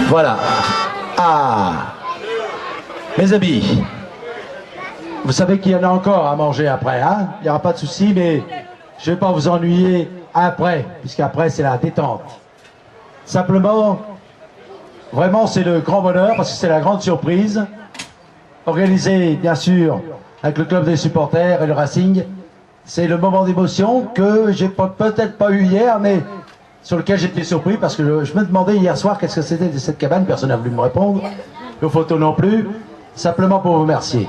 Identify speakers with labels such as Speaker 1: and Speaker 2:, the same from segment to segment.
Speaker 1: Voilà. Ah, mes amis, vous savez qu'il y en a encore à manger après, hein? Il n'y aura pas de souci, mais je ne vais pas vous ennuyer après, puisqu'après c'est la détente. Simplement, vraiment c'est le grand bonheur, parce que c'est la grande surprise, organisée bien sûr avec le club des supporters et le Racing. C'est le moment d'émotion que j'ai peut-être pas eu hier, mais sur lequel j'étais surpris, parce que je me demandais hier soir qu'est-ce que c'était de cette cabane, personne n'a voulu me répondre, les photos non plus, simplement pour vous remercier.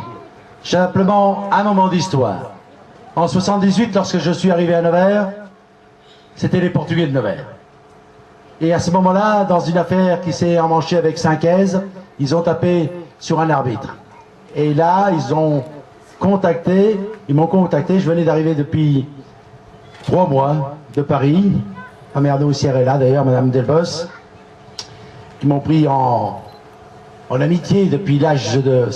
Speaker 1: Simplement un moment d'histoire. En 78, lorsque je suis arrivé à Nevers, c'était les Portugais de Nevers. Et à ce moment-là, dans une affaire qui s'est emmanchée avec Saint-Quaise, ils ont tapé sur un arbitre. Et là, ils m'ont contacté, je venais d'arriver depuis 3 mois de Paris, ma mère d'Aussière est là d'ailleurs, Madame Delbos, qui m'ont pris en amitié depuis l'âge de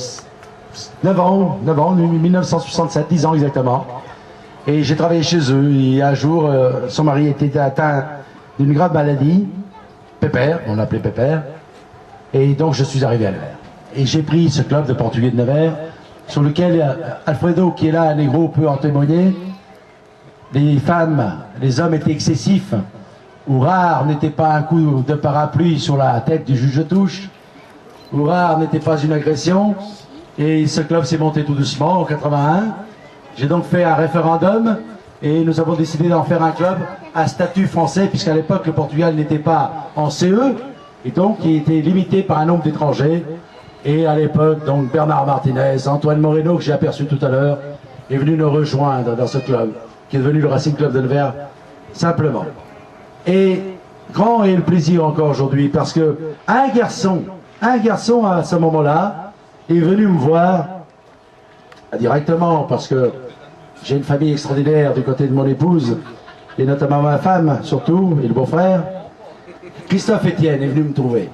Speaker 1: 9 ans, 1967, 10 ans exactement. Et j'ai travaillé chez eux, et un jour, son mari était atteint d'une grave maladie, Pépère, on l'appelait Pépère, et donc je suis arrivé à Nevers. Et j'ai pris ce club de Portugais de Nevers, sur lequel Alfredo, qui est là, Negro, peut en témoigner. Les femmes, les hommes étaient excessifs, ou rare n'était pas un coup de parapluie sur la tête du juge de touche, ou rare n'était pas une agression, et ce club s'est monté tout doucement en 81. J'ai donc fait un référendum, et nous avons décidé d'en faire un club à statut français, puisqu'à l'époque le Portugal n'était pas en CE, et donc il était limité par un nombre d'étrangers. Et à l'époque, donc Bernard Martinez, Antoine Moreno, que j'ai aperçu tout à l'heure, est venu nous rejoindre dans ce club, qui est devenu le Racing Club de Nevers, simplement. Et grand est le plaisir encore aujourd'hui, parce que un garçon à ce moment-là, est venu me voir, directement, parce que j'ai une famille extraordinaire du côté de mon épouse, et notamment ma femme, surtout, et le beau-frère. Christophe Etienne est venu me trouver.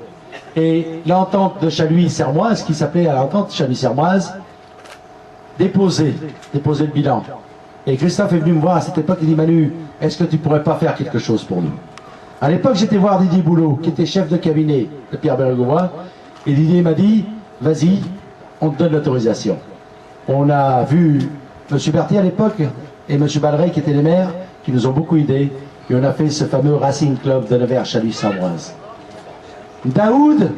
Speaker 1: Et l'entente de Chaluis-Sermoise, qui s'appelait à l'entente Chaluis-Sermoise, déposer le bilan. Et Christophe est venu me voir à cette époque, il dit: Manu, est-ce que tu pourrais pas faire quelque chose pour nous? À l'époque, j'étais voir Didier Boulot, qui était chef de cabinet de Pierre Bergovois, et Didier m'a dit: vas-y, on te donne l'autorisation. On a vu M. Berthier à l'époque, et M. Balleret, qui étaient les maires, qui nous ont beaucoup aidés, et on a fait ce fameux Racing Club de Nevers Chaluis-Sermoise. Daoud,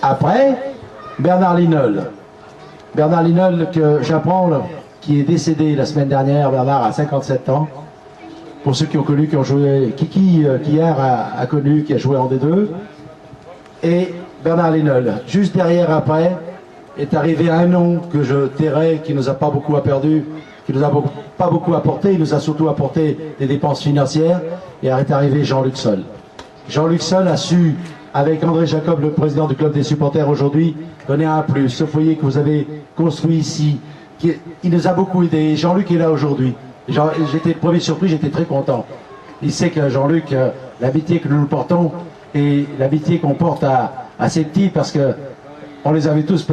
Speaker 1: après, Bernard Linol. Bernard Linol, que j'apprends, qui est décédé la semaine dernière. Bernard a 57 ans. Pour ceux qui ont connu, qui ont joué, qui hier a connu, qui a joué en D2. Et Bernard Linol. Juste derrière, après, est arrivé un nom que je tairai, qui nous a pas beaucoup perdu, qui nous a pas beaucoup apporté, il nous a surtout apporté des dépenses financières, et est arrivé Jean-Luc Sol. Jean-Luc Sol a su, avec André Jacob, le président du club des supporters aujourd'hui, donner un plus. Ce foyer que vous avez construit ici, il nous a beaucoup aidé. Jean-Luc est là aujourd'hui. J'étais le premier surpris, j'étais très content. Il sait que Jean-Luc, l'amitié que nous portons, et l'amitié qu'on porte à ces petits, parce que on les avait tous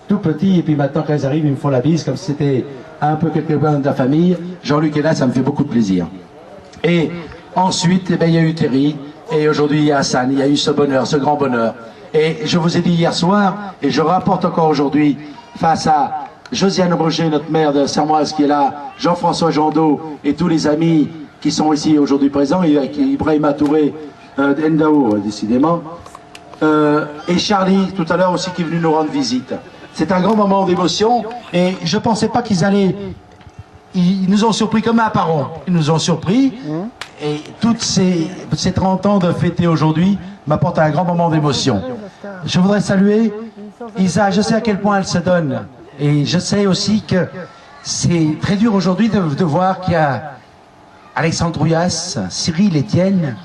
Speaker 1: tout petits, et puis maintenant quand ils arrivent, ils me font la bise, comme si c'était un peu quelqu'un de la famille. Jean-Luc est là, ça me fait beaucoup de plaisir. Et ensuite, eh bien, il y a eu Thierry. Et aujourd'hui, il y a Hassan, il y a eu ce bonheur, ce grand bonheur. Et je vous ai dit hier soir, et je rapporte encore aujourd'hui, face à Josiane Roger, notre maire de Sermoise qui est là, Jean-François Jandot et tous les amis qui sont ici aujourd'hui présents, et Ibrahima Touré d'Endao, décidément, et Charlie, tout à l'heure aussi, qui est venu nous rendre visite. C'est un grand moment d'émotion, et je ne pensais pas qu'ils allaient... Ils nous ont surpris comme un parent. Ils nous ont surpris. Et toutes ces 30 ans de fêter aujourd'hui m'apportent un grand moment d'émotion. Je voudrais saluer Isa, je sais à quel point elle se donne. Et je sais aussi que c'est très dur aujourd'hui de voir qu'il y a Alexandre Rouillas, Cyril, Etienne,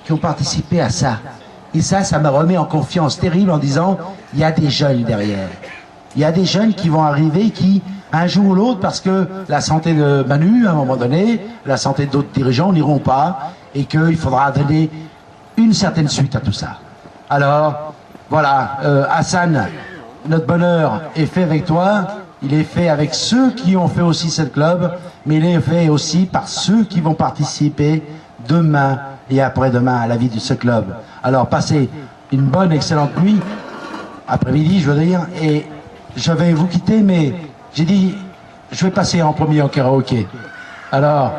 Speaker 1: qui ont participé à ça. Et ça me remet en confiance terrible en disant, il y a des jeunes derrière. Il y a des jeunes qui vont arriver, qui, un jour ou l'autre, parce que la santé de Manu, à un moment donné, la santé d'autres dirigeants n'iront pas, et qu'il faudra donner une certaine suite à tout ça. Alors, voilà, Hassan, notre bonheur est fait avec toi, il est fait avec ceux qui ont fait aussi ce club, mais il est fait aussi par ceux qui vont participer demain et après-demain à la vie de ce club. Alors, passez une bonne, excellente nuit, après-midi, je veux dire, et je vais vous quitter, mais j'ai dit, je vais passer en premier en karaoké. Alors,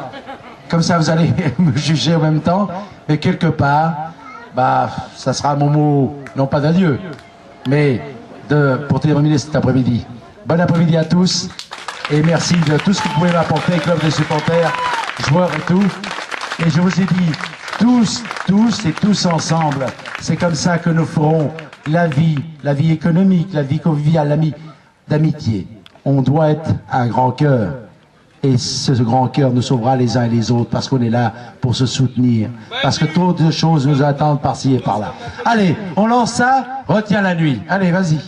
Speaker 1: comme ça, vous allez me juger en même temps, mais quelque part, bah, ça sera mon mot, non pas d'adieu, mais pour terminer cet après-midi. Bon après-midi à tous, et merci de tout ce que vous pouvez m'apporter, club de supporters, joueurs et tout. Et je vous ai dit, tous et tous ensemble, c'est comme ça que nous ferons la vie économique, la vie conviviale, d'amitié. On doit être un grand cœur. Et ce grand cœur nous sauvera les uns et les autres parce qu'on est là pour se soutenir. Parce que trop de choses nous attendent par-ci et par-là. Allez, on lance ça, retiens la nuit. Allez, vas-y.